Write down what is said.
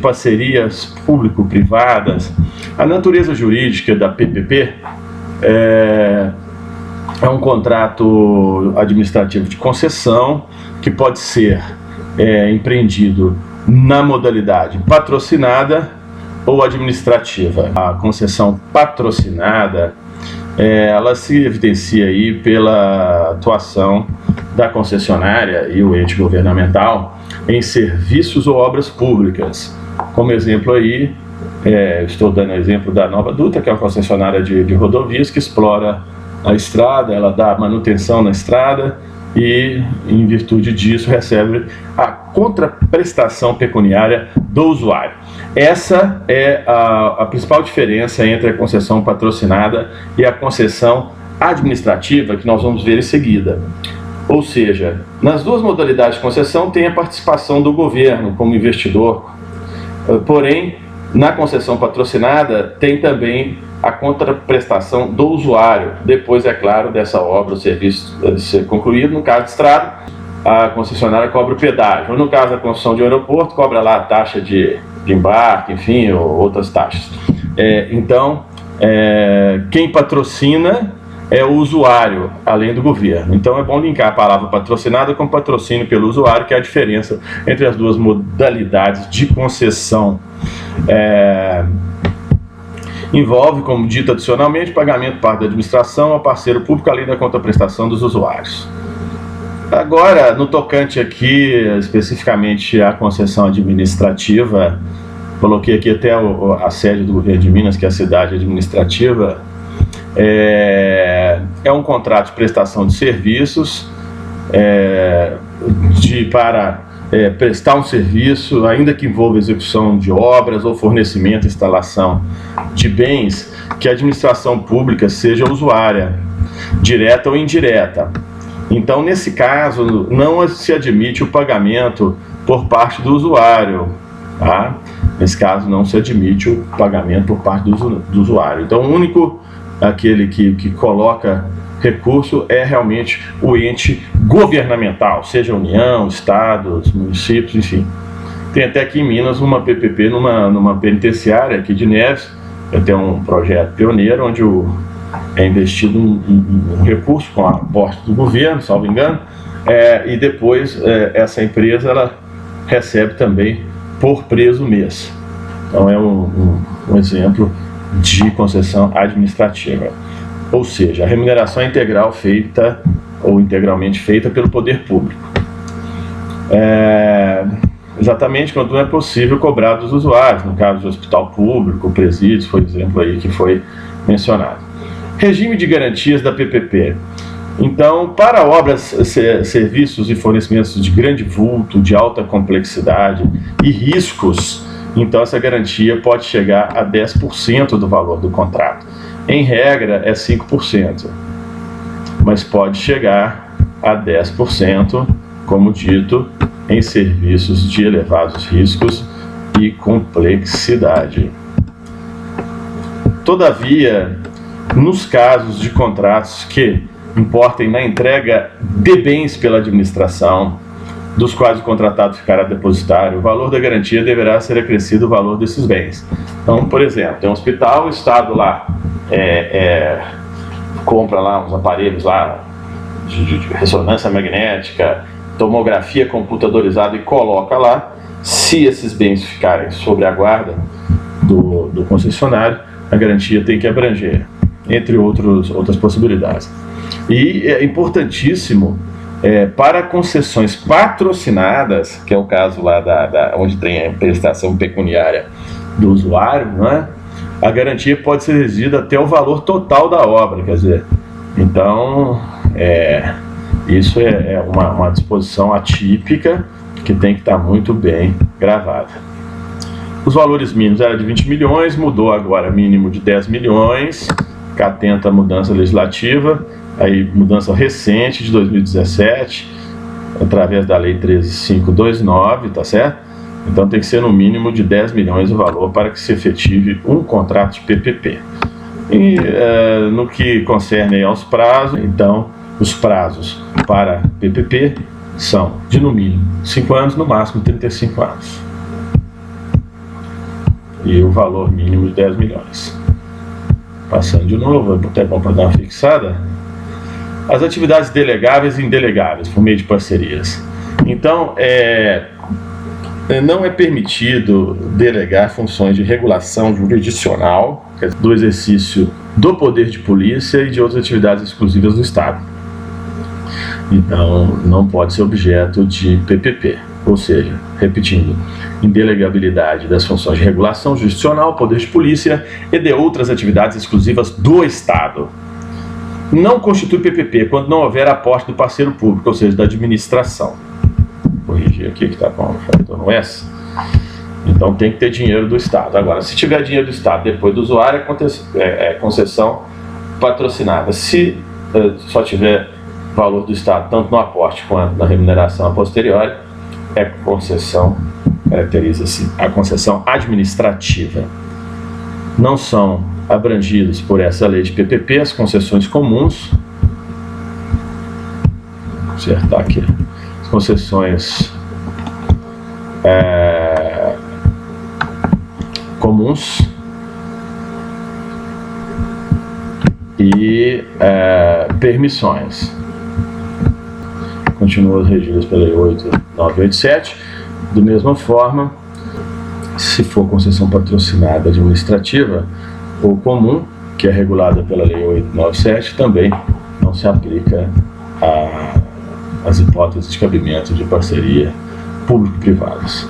parcerias público-privadas. A natureza jurídica da PPP é um contrato administrativo de concessão que pode ser empreendido na modalidade patrocinada ou administrativa. A concessão patrocinada, ela se evidencia aí pela atuação da concessionária e o ente governamental em serviços ou obras públicas. Como exemplo aí, estou dando exemplo da Nova Dutra, que é uma concessionária de rodovias que explora a estrada, ela dá manutenção na estrada e, em virtude disso, recebe a contraprestação pecuniária do usuário. Essa é a principal diferença entre a concessão patrocinada e a concessão administrativa, que nós vamos ver em seguida. Ou seja, nas duas modalidades de concessão tem a participação do governo como investidor, porém, na concessão patrocinada tem também a contraprestação do usuário, depois, é claro, dessa obra ou serviço ser concluído. No caso de estrada, a concessionária cobra o pedágio, ou no caso da construção de um aeroporto, cobra lá a taxa de embarque, enfim, ou outras taxas. Então, quem patrocina é o usuário, além do governo. Então é bom linkar a palavra patrocinada com patrocínio pelo usuário, que é a diferença entre as duas modalidades de concessão. Envolve, como dito adicionalmente, pagamento parte da administração ao parceiro público, além da contraprestação dos usuários. Agora, no tocante aqui, especificamente à concessão administrativa, coloquei aqui até a sede do governo de Minas, que é a cidade administrativa. É um contrato de prestação de serviços para prestar um serviço, ainda que envolva execução de obras ou fornecimento e instalação de bens, que a administração pública seja usuária, direta ou indireta. Então, nesse caso, não se admite o pagamento por parte do usuário, tá? Nesse caso, não se admite o pagamento por parte do usuário. Então, o único, aquele que coloca recurso é realmente o ente governamental, seja União, Estados, municípios, enfim. Tem até aqui em Minas uma PPP numa penitenciária aqui de Neves, tem um projeto pioneiro onde é investido um recurso com aporte do governo, salvo engano, e depois essa empresa ela recebe também por preso mês. Então é um exemplo de concessão administrativa. Ou seja, a remuneração é integral feita ou integralmente feita pelo poder público. Exatamente quando não é possível cobrar dos usuários, no caso de hospital público, presídios, por exemplo, aí que foi mencionado. Regime de garantias da PPP. Então, para obras, serviços e fornecimentos de grande vulto, de alta complexidade e riscos, então essa garantia pode chegar a 10% do valor do contrato. Em regra, é 5%, mas pode chegar a 10%, como dito, em serviços de elevados riscos e complexidade. Todavia, nos casos de contratos que importem na entrega de bens pela administração, dos quais o contratado ficará depositário, o valor da garantia deverá ser acrescido ao valor desses bens. Então, por exemplo, tem um hospital, o Estado lá compra lá uns aparelhos lá de ressonância magnética, tomografia computadorizada e coloca lá. Se esses bens ficarem sob a guarda do concessionário, a garantia tem que abranger, entre outras possibilidades. E é importantíssimo para concessões patrocinadas, que é o caso lá onde tem a prestação pecuniária do usuário, não é? A garantia pode ser exigida até o valor total da obra, quer dizer, então isso é uma disposição atípica que tem que estar muito bem gravada. Os valores mínimos eram de 20 milhões, mudou agora mínimo de 10 milhões, que atenta à mudança legislativa, aí mudança recente de 2017, através da Lei 13.529, tá certo? Então tem que ser no mínimo de 10 milhões o valor para que se efetive um contrato de PPP. E no que concerne aos prazos, então os prazos para PPP são de no mínimo 5 anos, no máximo 35 anos. e o valor mínimo de 10 milhões. Passando de novo, até bom para dar uma fixada. As atividades delegáveis e indelegáveis por meio de parcerias. Então, não é permitido delegar funções de regulação jurisdicional, do exercício do poder de polícia e de outras atividades exclusivas do Estado. Então, não pode ser objeto de PPP, ou seja, repetindo, indelegabilidade das funções de regulação jurisdicional, poder de polícia e de outras atividades exclusivas do Estado. Não constitui PPP quando não houver aporte do parceiro público, ou seja, da administração. Vou corrigir aqui que está com o fator no S. Então tem que ter dinheiro do Estado. Agora, se tiver dinheiro do Estado depois do usuário, é concessão patrocinada. Se só tiver valor do Estado, tanto no aporte quanto na remuneração a posteriori, é concessão, caracteriza-se a concessão administrativa. Não são abrangidos por essa lei de PPP as concessões comuns. Vou acertar aqui. As concessões comuns e permissões. Continuam regidas pela Lei 8.987. Da mesma forma, se for concessão patrocinada administrativa ou comum, que é regulada pela Lei 897, também não se aplica às hipóteses de cabimento de parceria público-privadas.